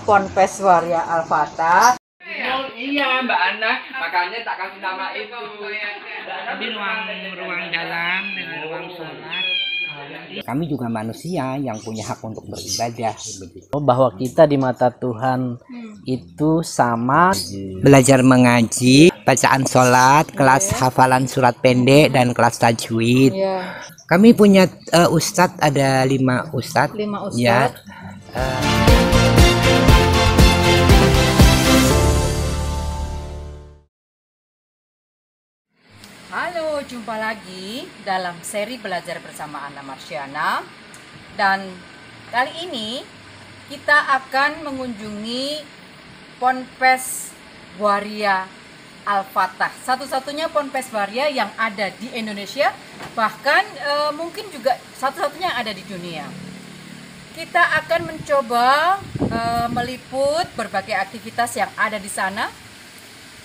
Ponpes Waria Al-Fatah. Iya Mbak Ana, makanya tak kasih nama itu. Di ruang dalam dengan ruang sholat. Kami juga manusia yang punya hak untuk beribadah, bahwa kita di mata Tuhan itu sama. belajar mengaji, bacaan sholat, kelas hafalan surat pendek dan kelas tajwid. Ya, Kami punya ustadz, ada 5 ustadz. 5 ustadz. Ya. Halo, jumpa lagi dalam seri belajar bersama Anna Marsyana. Dan kali ini kita akan mengunjungi Ponpes Waria Al-Fatah, satu-satunya Ponpes Waria yang ada di Indonesia, bahkan mungkin juga satu-satunya yang ada di dunia. Kita akan mencoba meliput berbagai aktivitas yang ada di sana.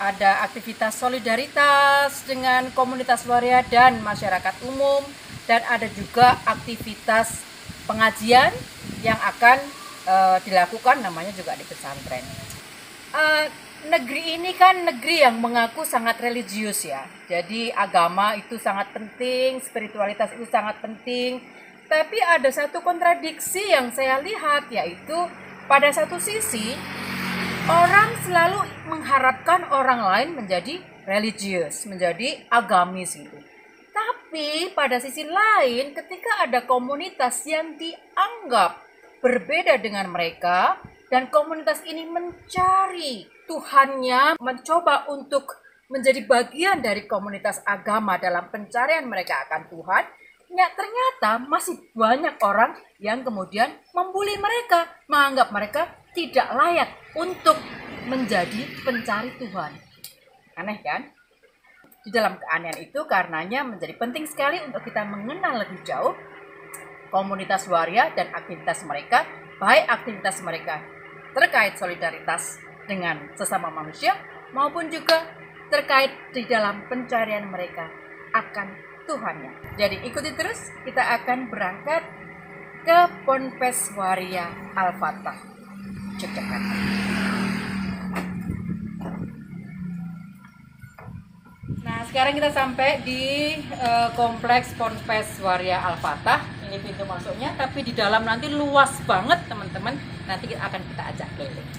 Ada aktivitas solidaritas dengan komunitas waria dan masyarakat umum, dan ada juga aktivitas pengajian yang akan dilakukan, namanya juga di pesantren. Negeri ini kan negeri yang mengaku sangat religius ya, jadi agama itu sangat penting, spiritualitas itu sangat penting. Tapi ada satu kontradiksi yang saya lihat, yaitu pada satu sisi orang selalu mengharapkan orang lain menjadi religius, menjadi agamis gitu. Tapi pada sisi lain, ketika ada komunitas yang dianggap berbeda dengan mereka, dan komunitas ini mencari Tuhannya, mencoba untuk menjadi bagian dari komunitas agama dalam pencarian mereka akan Tuhan, ya ternyata masih banyak orang yang kemudian membuli mereka, menganggap mereka tidak layak untuk menjadi pencari Tuhan. Aneh kan? Di dalam keanehan itu karenanya menjadi penting sekali untuk kita mengenal lebih jauh komunitas waria dan aktivitas mereka, baik aktivitas mereka terkait solidaritas dengan sesama manusia maupun juga terkait di dalam pencarian mereka akan Tuhannya. Jadi ikuti terus, kita akan berangkat ke Ponpes Waria Al-Fatah, Yogyakarta. Nah, sekarang kita sampai di kompleks Ponpes Waria Al-Fatah. Ini pintu masuknya, tapi di dalam nanti luas banget teman-teman. Nanti akan kita ajak keliling.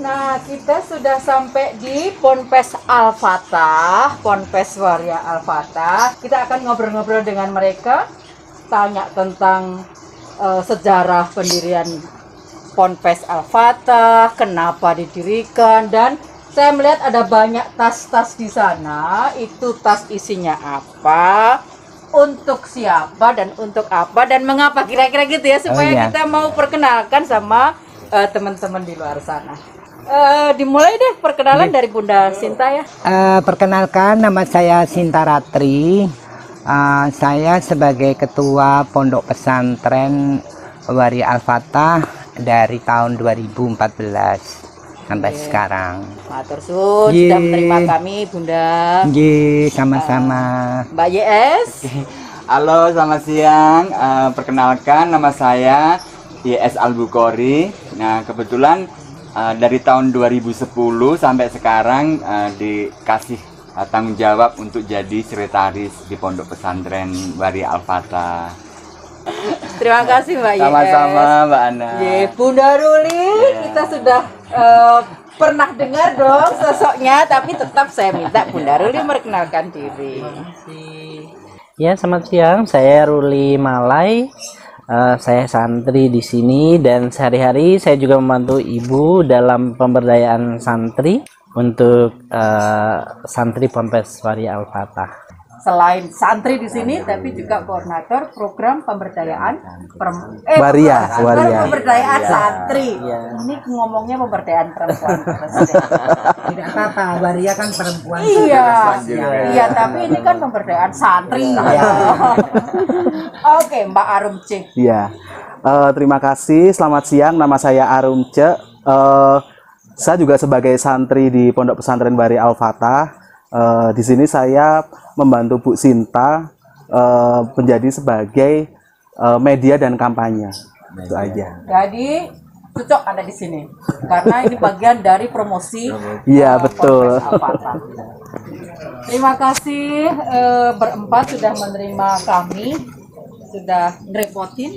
Nah, kita sudah sampai di Ponpes Al-Fatah, Ponpes Waria Al-Fatah. Kita akan ngobrol-ngobrol dengan mereka, tanya tentang sejarah pendirian Ponpes Al-Fatah, kenapa didirikan, dan saya melihat ada banyak tas-tas di sana. Itu tas isinya apa, untuk siapa, dan untuk apa, dan mengapa, kira-kira gitu ya, supaya kita mau perkenalkan sama teman-teman di luar sana. Dimulai deh perkenalan dari Bunda Sinta ya. Perkenalkan, nama saya Sinta Ratri. Saya sebagai ketua Pondok Pesantren Waria Al-Fatah dari tahun 2014 sampai sekarang. Matur suwun sudah menerima kami, Bunda. Sama-sama. Mbak YS. Halo, selamat siang. Perkenalkan, nama saya YS Al-Bukhari. Nah, kebetulan dari tahun 2010 sampai sekarang dikasih tanggung jawab untuk jadi sekretaris di Pondok Pesantren Waria Al-Fatah. Terima kasih Mbak YS. Sama-sama Mbak Ana. Bunda Ruli, kita sudah pernah dengar dong sosoknya, tapi tetap saya minta Bunda Ruli memperkenalkan diri. Ya, selamat siang. Saya Ruli Malai. Saya santri di sini, dan sehari-hari saya juga membantu ibu dalam pemberdayaan santri untuk santri Ponpes Waria Al-Fatah. Selain santri di sini, tapi juga koordinator program pemberdayaan Waria. pemberdayaan santri. Ini ngomongnya pemberdayaan perempuan. Tidak apa-apa, Waria kan perempuan. Iya, tapi ini kan pemberdayaan santri. Oke, Mbak Arum C. Iya, terima kasih. Selamat siang, nama saya Arum C. Saya juga sebagai santri di Pondok Pesantren Waria Al-Fatah. Di sini saya membantu Bu Sinta menjadi sebagai media dan kampanye. Itu aja. Jadi cocok ada di sini karena ini bagian dari promosi. Iya, betul. Ponpes Al-Fatah. Terima kasih berempat sudah menerima kami, sudah ngerepotin.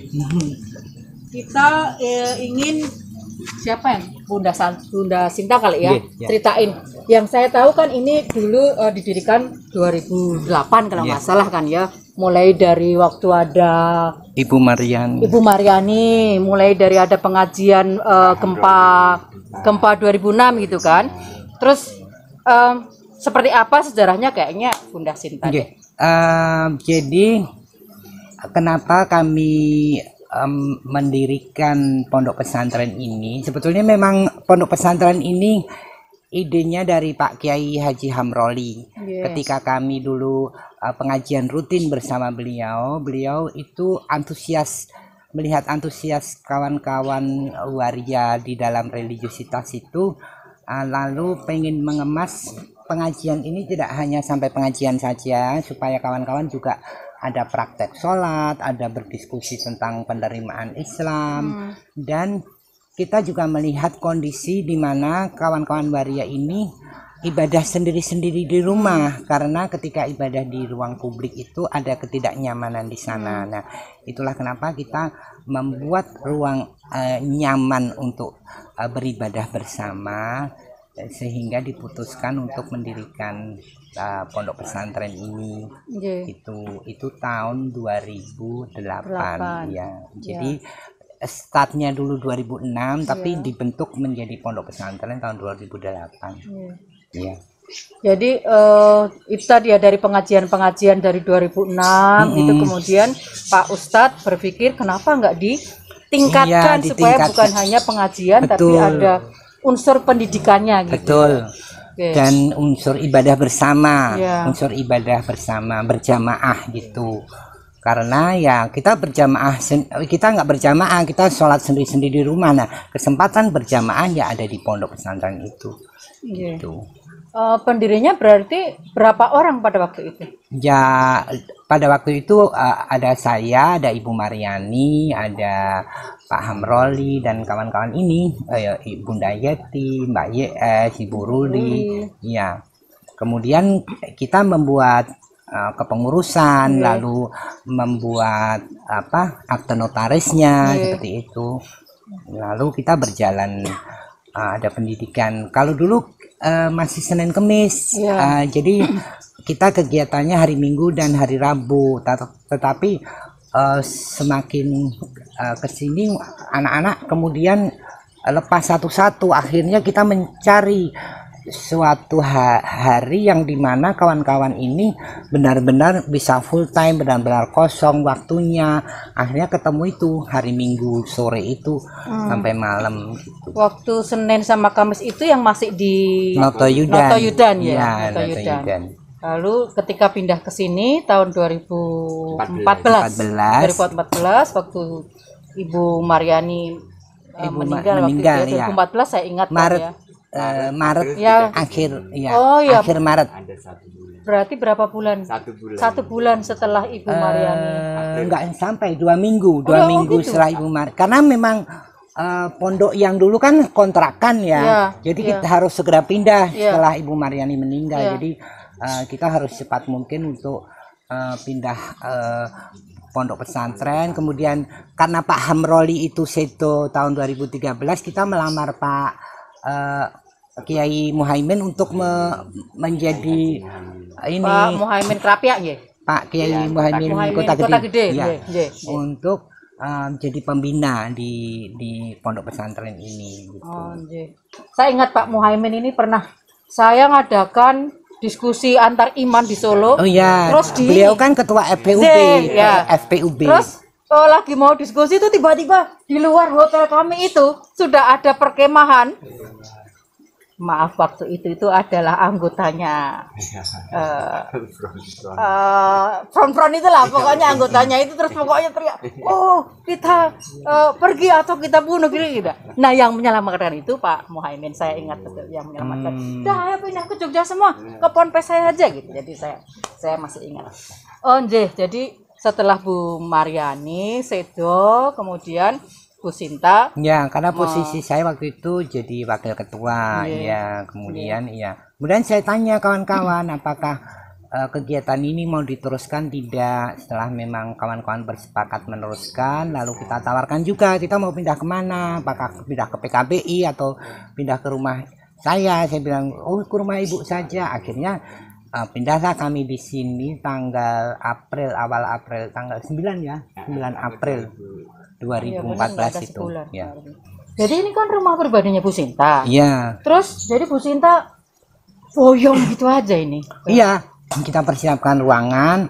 Kita ingin siapa yang Bunda Sinta kali ya, ceritain. Yang saya tahu kan ini dulu didirikan 2008 kalau nggak salah kan ya. Mulai dari waktu ada Ibu Mariani, mulai dari ada pengajian gempa 2006 gitu kan. Terus seperti apa sejarahnya kayaknya Bunda Sinta deh. Jadi kenapa kami mendirikan pondok pesantren ini? Sebetulnya memang pondok pesantren ini idenya dari Pak Kiai Haji Hamroli. Ketika kami dulu pengajian rutin bersama beliau itu antusias, melihat antusias kawan-kawan waria di dalam religiusitas itu, lalu pengen mengemas pengajian ini tidak hanya sampai pengajian saja, supaya kawan-kawan juga ada praktek sholat, ada berdiskusi tentang penerimaan Islam, dan kita juga melihat kondisi di mana kawan-kawan waria ini ibadah sendiri-sendiri di rumah, karena ketika ibadah di ruang publik itu ada ketidaknyamanan di sana. Nah, itulah kenapa kita membuat ruang nyaman untuk beribadah bersama, sehingga diputuskan untuk mendirikan pondok pesantren ini. Itu tahun 2008 ya. Jadi startnya dulu 2006 tapi dibentuk menjadi pondok pesantren tahun 2008. Iya. Jadi itu tadi ya, dari pengajian-pengajian dari 2006 itu kemudian Pak Ustadz berpikir kenapa nggak ditingkatkan supaya bukan hanya pengajian tapi ada unsur pendidikannya gitu. Betul. Dan unsur ibadah bersama, unsur ibadah bersama berjamaah gitu. Karena ya kita berjamaah, kita nggak berjamaah, kita sholat sendiri-sendiri di rumah. Nah, kesempatan berjamaah ya ada di pondok pesantren itu. Gitu. Pendirinya berarti berapa orang pada waktu itu? Ya, pada waktu itu ada saya, ada Ibu Mariani, ada Pak Hamroli dan kawan-kawan ini, Bunda Yeti, Mbak YS, Ibu Ruli, ya. Kemudian kita membuat kepengurusan, lalu membuat akte notarisnya seperti itu. Lalu kita berjalan, ada pendidikan. Kalau dulu masih Senin Kemis, jadi kita kegiatannya hari Minggu dan hari Rabu. Tetapi semakin kesini anak-anak kemudian lepas satu-satu, akhirnya kita mencari suatu hari yang dimana kawan-kawan ini benar-benar bisa full time, benar-benar kosong waktunya. Akhirnya ketemu itu hari Minggu sore itu sampai malam gitu. Waktu Senin sama Kamis itu yang masih di Noto Yudan ya, Noto Yudan. Lalu ketika pindah ke sini tahun 2014 waktu Ibu Mariani meninggal waktu itu, 2014 saya ingat Maret, ya. Maret ya. Akhir akhir Maret. Berarti berapa bulan? Satu bulan setelah Ibu Mariani. Enggak sampai 2 minggu, 2 minggu gitu? Setelah Ibu Mariani. Karena memang pondok yang dulu kan kontrakan ya. Jadi kita harus segera pindah setelah Ibu Mariani meninggal. Jadi kita harus cepat mungkin untuk pindah pondok pesantren. Kemudian karena Pak Hamroli itu seto tahun 2013, kita melamar Pak Kiai Muhaimin untuk menjadi ini Pak Muhaimin Krapia ya. Pak Kiai Muhaimin Kota Gede, untuk jadi pembina di pondok pesantren ini gitu. Saya ingat Pak Muhaimin ini pernah saya ngadakan diskusi antar iman di Solo. Terus beliau kan ketua FPUB. Terus lagi mau diskusi itu tiba-tiba di luar hotel kami itu sudah ada perkemahan. Maaf, waktu itu adalah anggotanya front itulah pokoknya anggotanya itu, terus pokoknya teriak, kita pergi atau kita bunuh gitu. Nah, yang menyelamatkan itu Pak Muhaimin, saya ingat betul yang menyelamatkan. Ayo pindah ke Jogja semua, ke Ponpes saya aja gitu. Jadi saya masih ingat. Jadi setelah Bu Mariani, Sedo, kemudian Bu Sinta. Ya, karena posisi saya waktu itu jadi wakil ketua, ya. Kemudian, kemudian saya tanya kawan-kawan, apakah kegiatan ini mau diteruskan tidak? Setelah memang kawan-kawan bersepakat meneruskan, lalu kita tawarkan juga kita mau pindah kemana? Apakah pindah ke PKBI atau pindah ke rumah saya? Saya bilang, oh ke rumah ibu saja. Akhirnya pindahlah kami di sini tanggal awal April, tanggal 9 ya, 9 April 2014 itu. Ya. Jadi ini kan rumah pribadinya Bu Sinta. Iya. Terus jadi Bu Sinta boyong gitu aja ini. Iya, kita persiapkan ruangan,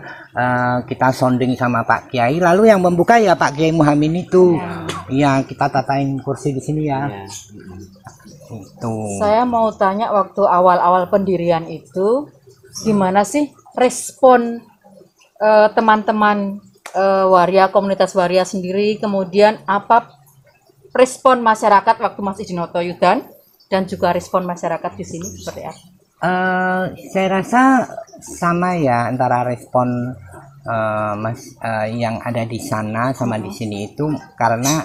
kita sounding sama Pak Kiai, lalu yang membuka ya Pak Kiai Muhammad itu. Iya, kita tatain kursi di sini ya. Itu. Saya mau tanya waktu awal-awal pendirian itu gimana sih respon teman-teman waria, komunitas waria sendiri, kemudian apa respon masyarakat waktu Mas Ijinoto Yudan dan juga respon masyarakat di sini seperti apa? Saya rasa sama ya antara respon yang ada di sana sama di sini itu karena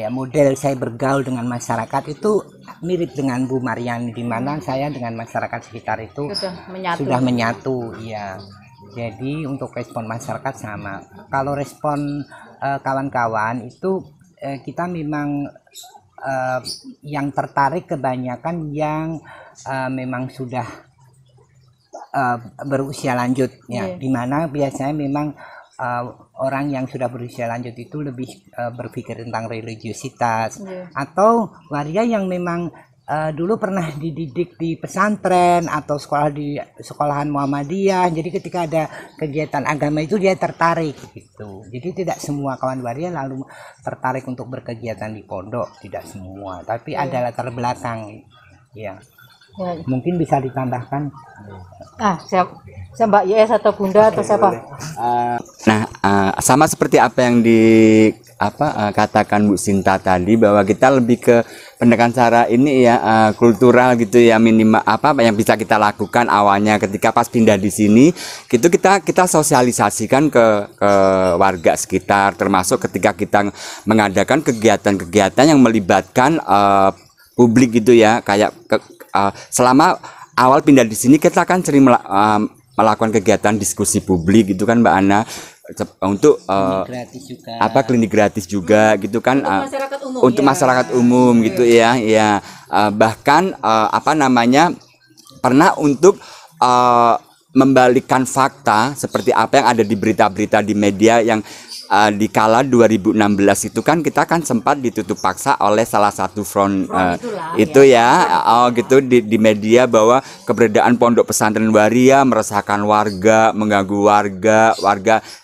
model saya bergaul dengan masyarakat itu mirip dengan Bu Mariani, di mana saya dengan masyarakat sekitar itu sudah menyatu, ya. Jadi untuk respon masyarakat sama. Kalau respon kawan-kawan itu kita memang yang tertarik kebanyakan yang memang sudah berusia lanjut, ya. Dimana biasanya memang orang yang sudah berusia lanjut itu lebih berpikir tentang religiusitas, atau waria yang memang dulu pernah dididik di pesantren atau sekolah di sekolahan Muhammadiyah. Jadi ketika ada kegiatan agama itu dia tertarik gitu. Jadi tidak semua kawan waria lalu tertarik untuk berkegiatan di pondok, tidak semua, tapi ada latar belakang, ya. Mungkin bisa ditambahkan. Siapa Mbak Yes atau Bunda atau siapa? Sama seperti apa yang katakan Bu Sinta tadi, bahwa kita lebih ke pendekatan cara ini ya, kultural gitu ya, minimal apa yang bisa kita lakukan awalnya ketika pas pindah di sini gitu, kita sosialisasikan ke warga sekitar, termasuk ketika kita mengadakan kegiatan-kegiatan yang melibatkan publik gitu ya, kayak selama awal pindah di sini kita kan sering melakukan kegiatan diskusi publik gitu kan Mbak Ana, untuk klinik gratis juga gitu kan, untuk masyarakat umum gitu ya, bahkan pernah untuk membalikkan fakta seperti apa yang ada di berita-berita di media yang di kala 2016 itu kan kita kan sempat ditutup paksa oleh salah satu front itu di media, bahwa keberadaan pondok pesantren waria meresahkan warga, mengganggu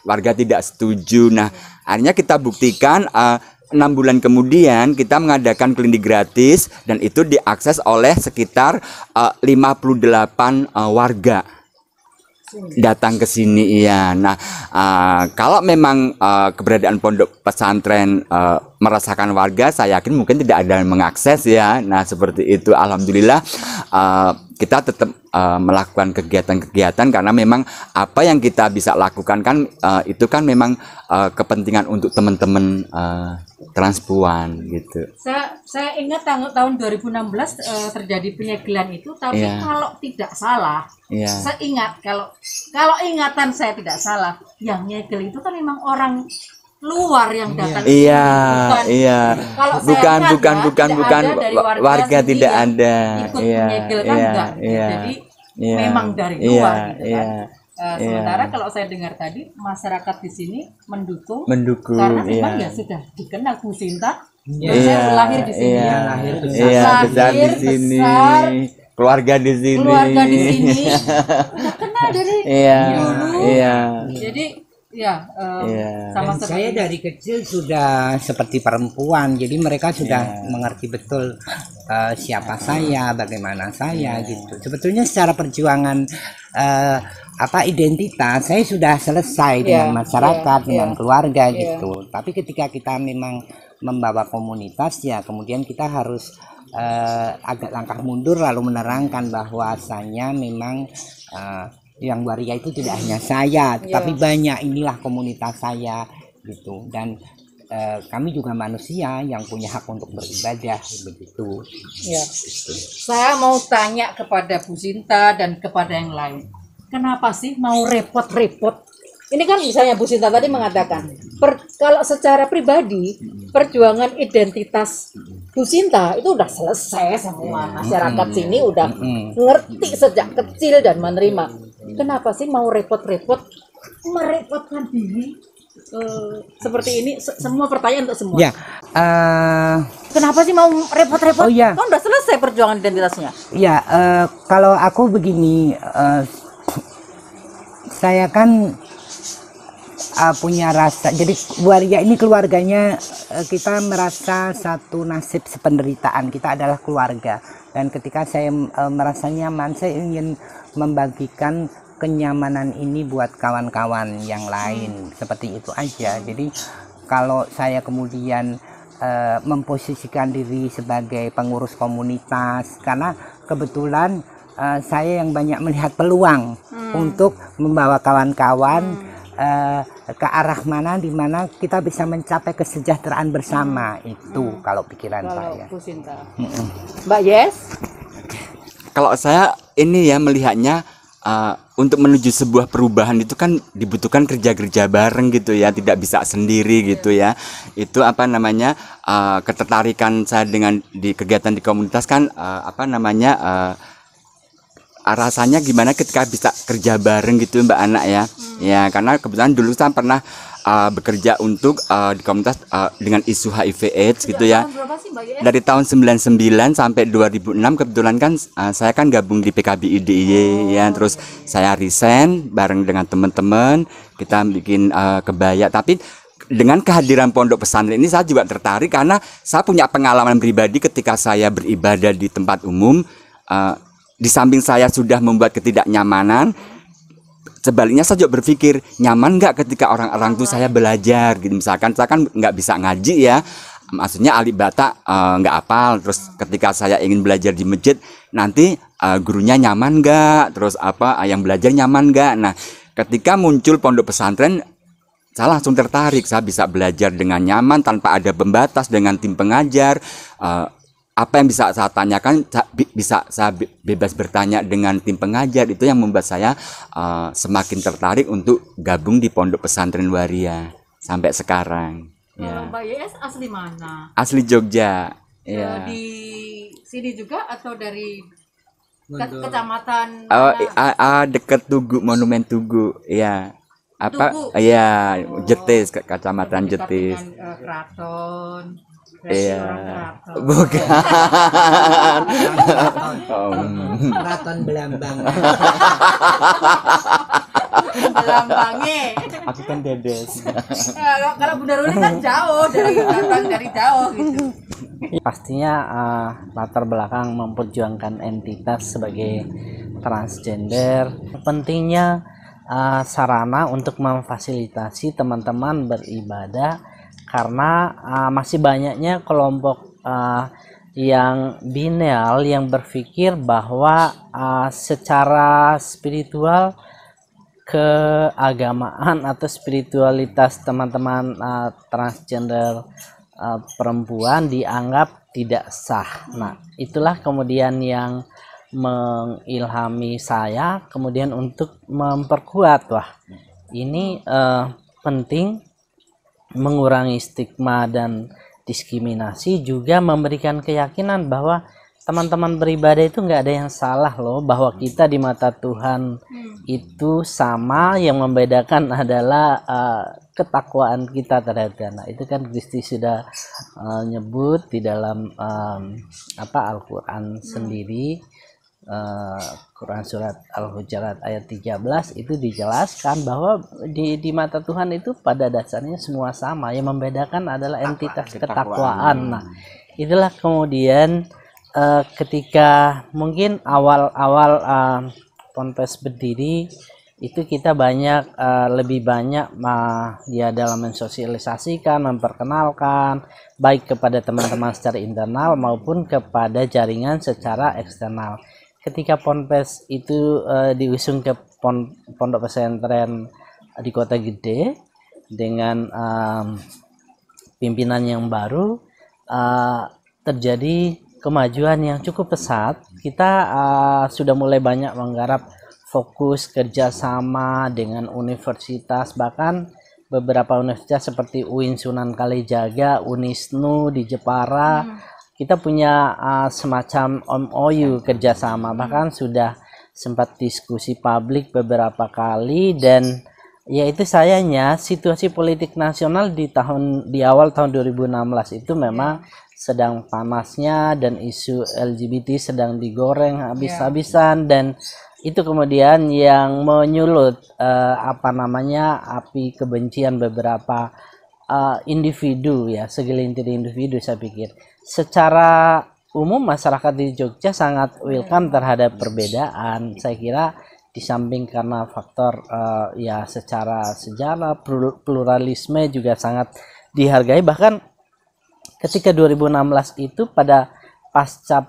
warga tidak setuju. Nah, akhirnya kita buktikan 6 bulan kemudian kita mengadakan klinik gratis dan itu diakses oleh sekitar 58 warga datang ke sini, iya. Nah, kalau memang keberadaan pondok pesantren merasakan warga, saya yakin mungkin tidak ada yang mengakses ya. Nah, seperti itu. Alhamdulillah kita tetap melakukan kegiatan-kegiatan karena memang apa yang kita bisa lakukan kan itu kan memang kepentingan untuk teman-teman transpuan gitu. Saya ingat tahun 2016 terjadi penyegelan itu, tapi kalau tidak salah, saya ingat kalau ingatan saya tidak salah, yang nyegel itu kan memang orang luar yang datang. Bukan warga tidak ada. Ikut menyegel kan enggak. Jadi memang dari luar gitu kan. Sementara kalau saya dengar tadi masyarakat di sini mendukung karena memang ya sudah dikenal Bu Sinta, saya lahir di sini, besar di sini, keluarga di sini, udah kenal dari dulu. Jadi sama seperti saya dari kecil sudah seperti perempuan, jadi mereka sudah mengerti betul siapa saya, bagaimana saya gitu. Sebetulnya secara perjuangan identitas saya sudah selesai dengan masyarakat, dengan keluarga gitu. Tapi ketika kita memang membawa komunitas, ya kemudian kita harus agak langkah mundur lalu menerangkan bahwasanya memang Yang waria itu tidak hanya saya, tapi banyak, inilah komunitas saya gitu. Dan kami juga manusia yang punya hak untuk beribadah begitu. Ya. Saya mau tanya kepada Bu Sinta dan kepada yang lain. Kenapa sih mau repot-repot? Ini kan misalnya Bu Sinta tadi mengatakan, kalau secara pribadi perjuangan identitas Bu Sinta itu udah selesai, semua masyarakat sini udah ngerti sejak kecil dan menerima. Kenapa sih mau repot-repot, merepotkan diri seperti ini? Semua pertanyaan untuk semua. Ya, Kenapa sih mau repot-repot? Oh, iya. Kan udah selesai perjuangan identitasnya. ya kalau aku begini, saya kan punya rasa, jadi waria ini keluarganya, kita merasa satu nasib sependeritaan, kita adalah keluarga. Dan ketika saya merasa nyaman, saya ingin membagikan kenyamanan ini buat kawan-kawan yang lain, seperti itu aja. Jadi kalau saya kemudian memposisikan diri sebagai pengurus komunitas, karena kebetulan saya yang banyak melihat peluang untuk membawa kawan-kawan ke arah mana, di mana kita bisa mencapai kesejahteraan bersama. Itu kalau pikiran saya. Bu Sinta. Mbak Yes? Kalau saya ini ya melihatnya, untuk menuju sebuah perubahan itu kan dibutuhkan kerja-kerja bareng gitu ya, tidak bisa sendiri gitu ya. Itu apa namanya, ketertarikan saya dengan di kegiatan di komunitas kan rasanya gimana ketika bisa kerja bareng gitu Mbak Anak ya. Ya karena kebetulan dulu saya pernah bekerja untuk di komunitas dengan isu HIV/AIDS gitu ya. Berapa sih Mbak Yes? Dari tahun 99 sampai 2006 kebetulan kan saya kan gabung di PKB IDIY ya, terus saya resign bareng dengan teman-teman, kita bikin kebaya. Tapi dengan kehadiran pondok pesantren ini saya juga tertarik karena saya punya pengalaman pribadi ketika saya beribadah di tempat umum. Di samping saya sudah membuat ketidaknyamanan, sebaliknya saya juga berpikir nyaman nggak ketika orang-orang itu saya belajar gitu. Misalkan saya kan nggak bisa ngaji ya, maksudnya alif bata nggak hafal. Terus ketika saya ingin belajar di masjid, nanti gurunya nyaman nggak, terus yang belajar nyaman nggak. Nah ketika muncul pondok pesantren, saya langsung tertarik. Saya bisa belajar dengan nyaman tanpa ada pembatas, dengan tim pengajar. Apa yang bisa saya tanyakan, bisa saya bebas bertanya dengan tim pengajar. Itu yang membuat saya semakin tertarik untuk gabung di Pondok Pesantren Waria sampai sekarang. Kalau Ya. Mbak Yes asli mana? Asli Jogja. Ya. Di sini juga atau dari kecamatan Oh, mana? dekat Tugu, Monumen Tugu. Ya. Tugu? Ya, Jetis, Kecamatan Dekat Jetis. dengan, keraton. Berarti Iya. orang keraton. Bukan. Keraton Belambang. Belambangnya. Aku kan Dedes. Kalau Bunda Ruli kan jauh, datang dari jauh gitu. Pastinya latar belakang memperjuangkan entitas sebagai transgender, pentingnya sarana untuk memfasilitasi teman-teman beribadah, karena masih banyaknya kelompok yang binal yang berpikir bahwa secara spiritual keagamaan atau spiritualitas teman-teman transgender perempuan dianggap tidak sah. Nah, itulah kemudian yang mengilhami saya kemudian untuk memperkuat, wah ini penting mengurangi stigma dan diskriminasi, juga memberikan keyakinan bahwa teman-teman beribadah itu nggak ada yang salah loh, bahwa kita di mata Tuhan itu sama, yang membedakan adalah ketakwaan kita terhadap Dia. Nah, itu kan Kristi sudah nyebut di dalam Al-Quran sendiri. Quran surat Al-Hujurat ayat 13 itu dijelaskan bahwa di mata Tuhan itu pada dasarnya semua sama, yang membedakan adalah entitas ketakwaan. Nah, itulah kemudian ketika mungkin awal-awal Ponpes berdiri itu kita lebih banyak ya dalam mensosialisasikan, memperkenalkan baik kepada teman-teman secara internal maupun kepada jaringan secara eksternal. ketika Ponpes itu diusung ke pondok pesantren di Kota Gede dengan pimpinan yang baru, terjadi kemajuan yang cukup pesat. Kita sudah mulai banyak menggarap fokus kerjasama dengan universitas, bahkan beberapa universitas seperti UIN Sunan Kalijaga, Unisnu di Jepara. Kita punya semacam MOU kerjasama, bahkan sudah sempat diskusi publik beberapa kali. Dan ya itu sayangnya situasi politik nasional di awal tahun 2016 itu memang sedang panasnya, dan isu LGBT sedang digoreng habis-habisan, dan itu kemudian yang menyulut api kebencian beberapa individu, ya, segelintir individu. Saya pikir secara umum masyarakat di Jogja sangat welcome terhadap perbedaan. Saya kira di samping karena faktor ya secara sejarah pluralisme juga sangat dihargai. Bahkan ketika 2016 itu pada pasca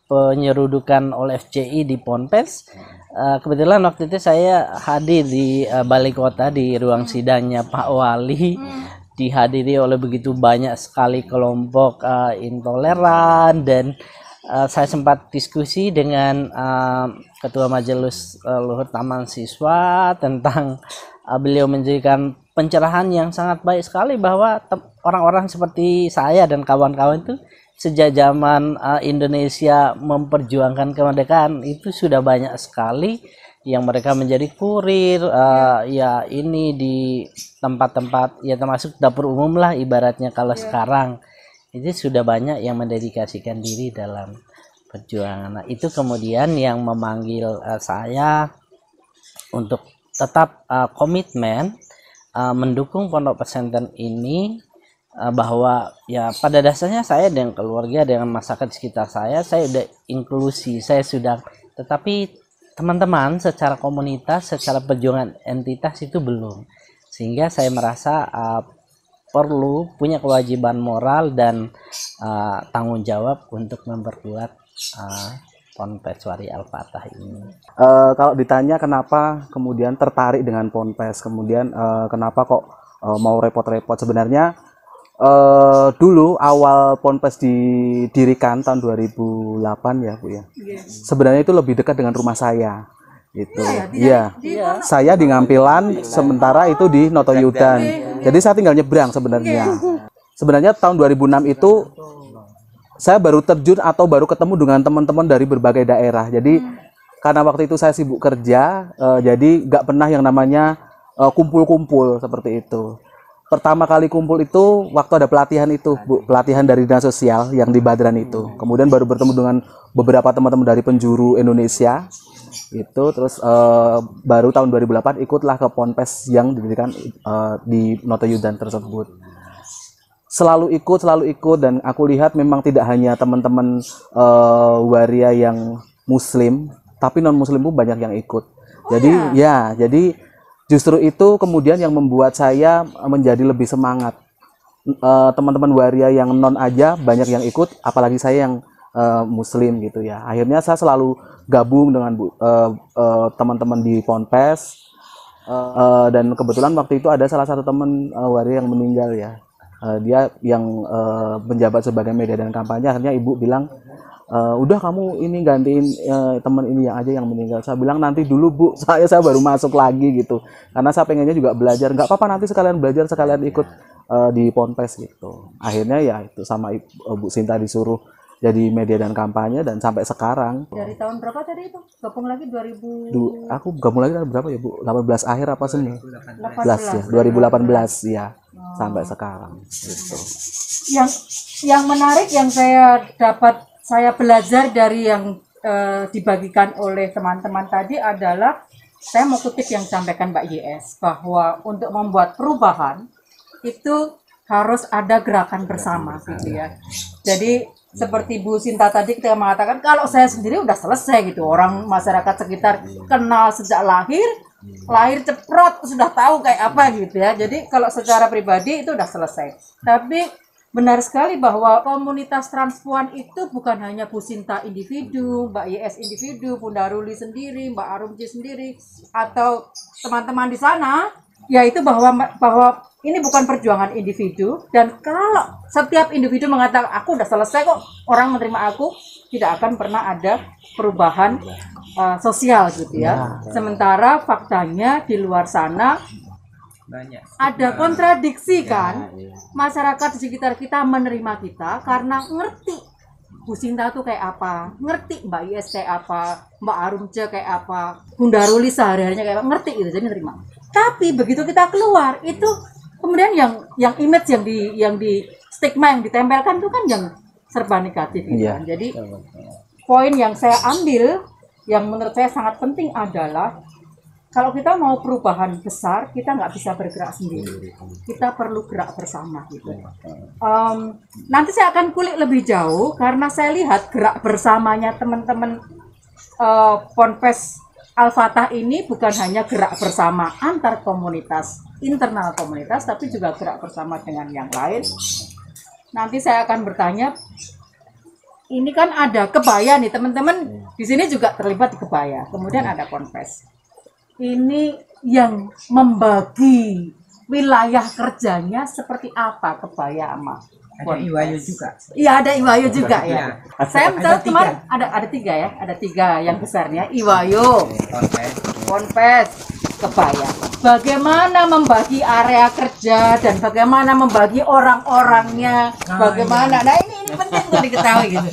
penyerudukan oleh FCI di Ponpes, kebetulan waktu itu saya hadir di balai kota di ruang sidangnya Pak Wali, dihadiri oleh begitu banyak sekali kelompok intoleran, dan saya sempat diskusi dengan Ketua Majelis Luhur Taman Siswa tentang beliau menjadikan pencerahan yang sangat baik sekali bahwa orang-orang seperti saya dan kawan-kawan itu sejak zaman Indonesia memperjuangkan kemerdekaan itu sudah banyak sekali yang mereka menjadi kurir, ya ini di tempat-tempat ya termasuk dapur umum lah ibaratnya kalau sekarang itu sudah banyak yang mendedikasikan diri dalam perjuangan. Nah, itu kemudian yang memanggil saya untuk tetap komitmen mendukung pondok pesantren ini, bahwa ya pada dasarnya saya dengan keluarga, dengan masyarakat sekitar saya sudah inklusi, saya sudah, tetapi teman-teman secara komunitas, secara perjuangan entitas itu belum, sehingga saya merasa perlu punya kewajiban moral dan tanggung jawab untuk memperkuat Ponpes Wari Al-Fatah ini. Kalau ditanya kenapa kemudian tertarik dengan Ponpes, kemudian kenapa kok mau repot-repot, sebenarnya dulu awal Ponpes didirikan tahun 2008 ya Bu ya. Sebenarnya itu lebih dekat dengan rumah saya. Gitu. Iya. Saya di Ngampilan, sementara itu di Notoyudan. Jadi saya tinggal nyebrang sebenarnya. Sebenarnya tahun 2006 itu saya baru terjun atau baru ketemu dengan teman-teman dari berbagai daerah. Jadi karena waktu itu saya sibuk kerja, jadi nggak pernah yang namanya kumpul-kumpul seperti itu. Pertama kali kumpul itu waktu ada pelatihan itu, Bu, pelatihan dari Dinas Sosial yang di Badran itu. Kemudian baru bertemu dengan beberapa teman-teman dari penjuru Indonesia. Itu terus baru tahun 2008 ikutlah ke Ponpes yang didirikan di Notoyudan tersebut. Selalu ikut, dan aku lihat memang tidak hanya teman-teman waria yang muslim, tapi non muslim pun banyak yang ikut. Jadi justru itu kemudian yang membuat saya menjadi lebih semangat. Teman-teman waria yang non aja banyak yang ikut, apalagi saya yang muslim gitu ya. Akhirnya saya selalu gabung dengan teman-teman di Ponpes, dan kebetulan waktu itu ada salah satu teman waria yang meninggal ya. Dia yang menjabat sebagai media dan kampanye. Akhirnya ibu bilang, udah kamu ini gantiin teman ini yang aja yang meninggal. Saya bilang nanti dulu Bu, saya baru masuk lagi gitu, karena saya pengennya juga belajar. Nggak apa-apa, nanti sekalian belajar, sekalian ikut di Ponpes gitu. Akhirnya ya itu sama Bu Sinta disuruh jadi media dan kampanye, dan sampai sekarang. Dari tahun berapa tadi itu? Gabung lagi 2000? Aku gabung lagi tahun berapa ya Bu? 18 akhir apa sih? 18 ya, 2018 ya. Sampai sekarang gitu. Yang menarik yang saya belajar dari yang dibagikan oleh teman-teman tadi adalah, saya mau kutip yang disampaikan Mbak YS, bahwa untuk membuat perubahan itu harus ada gerakan bersama gitu ya. Jadi seperti Bu Sinta tadi ketika mengatakan, kalau saya sendiri udah selesai gitu, orang masyarakat sekitar kenal sejak lahir ceprot sudah tahu kayak apa gitu ya. Jadi kalau secara pribadi itu udah selesai. Tapi Benar sekali bahwa komunitas transpuan itu bukan hanya Bu Sinta individu, Mbak YS individu, Bunda Ruli sendiri, Mbak Arumji sendiri, atau teman-teman di sana, yaitu bahwa ini bukan perjuangan individu, dan kalau setiap individu mengatakan aku udah selesai kok, orang menerima aku, tidak akan pernah ada perubahan sosial gitu ya. Sementara faktanya di luar sana ada kontradiksi kan, masyarakat di sekitar kita menerima kita karena ngerti Bu Sinta tuh kayak apa, ngerti Mbak Yes kayak apa, Mbak Arumce kayak apa, Bunda Ruli sehari-harinya kayak apa, ngerti gitu, jadi nerima. Tapi begitu kita keluar itu kemudian yang image yang di stigma yang ditempelkan itu kan yang serba negatif gitu kan. Jadi poin yang saya ambil yang menurut saya sangat penting adalah kalau kita mau perubahan besar, kita nggak bisa bergerak sendiri. Kita perlu gerak bersama gitu. Nanti saya akan kulik lebih jauh karena saya lihat gerak bersamanya teman-teman Ponpes Al-Fatah ini bukan hanya gerak bersama antar komunitas, internal komunitas, tapi juga gerak bersama dengan yang lain. Nanti saya akan bertanya, ini kan ada kebaya nih teman-teman, di sini juga terlibat di kebaya, kemudian ada Ponpes. Ini yang membagi wilayah kerjanya seperti apa kebaya sama Ada Iwayu juga. Iya, ada Iwayu juga ya. Saya mencatat kemarin ada tiga ya, ada tiga yang besarnya, Iwayu, Ponpes, kebaya. Bagaimana membagi area kerja dan bagaimana membagi orang-orangnya, bagaimana. Nah ini penting untuk diketahui gitu.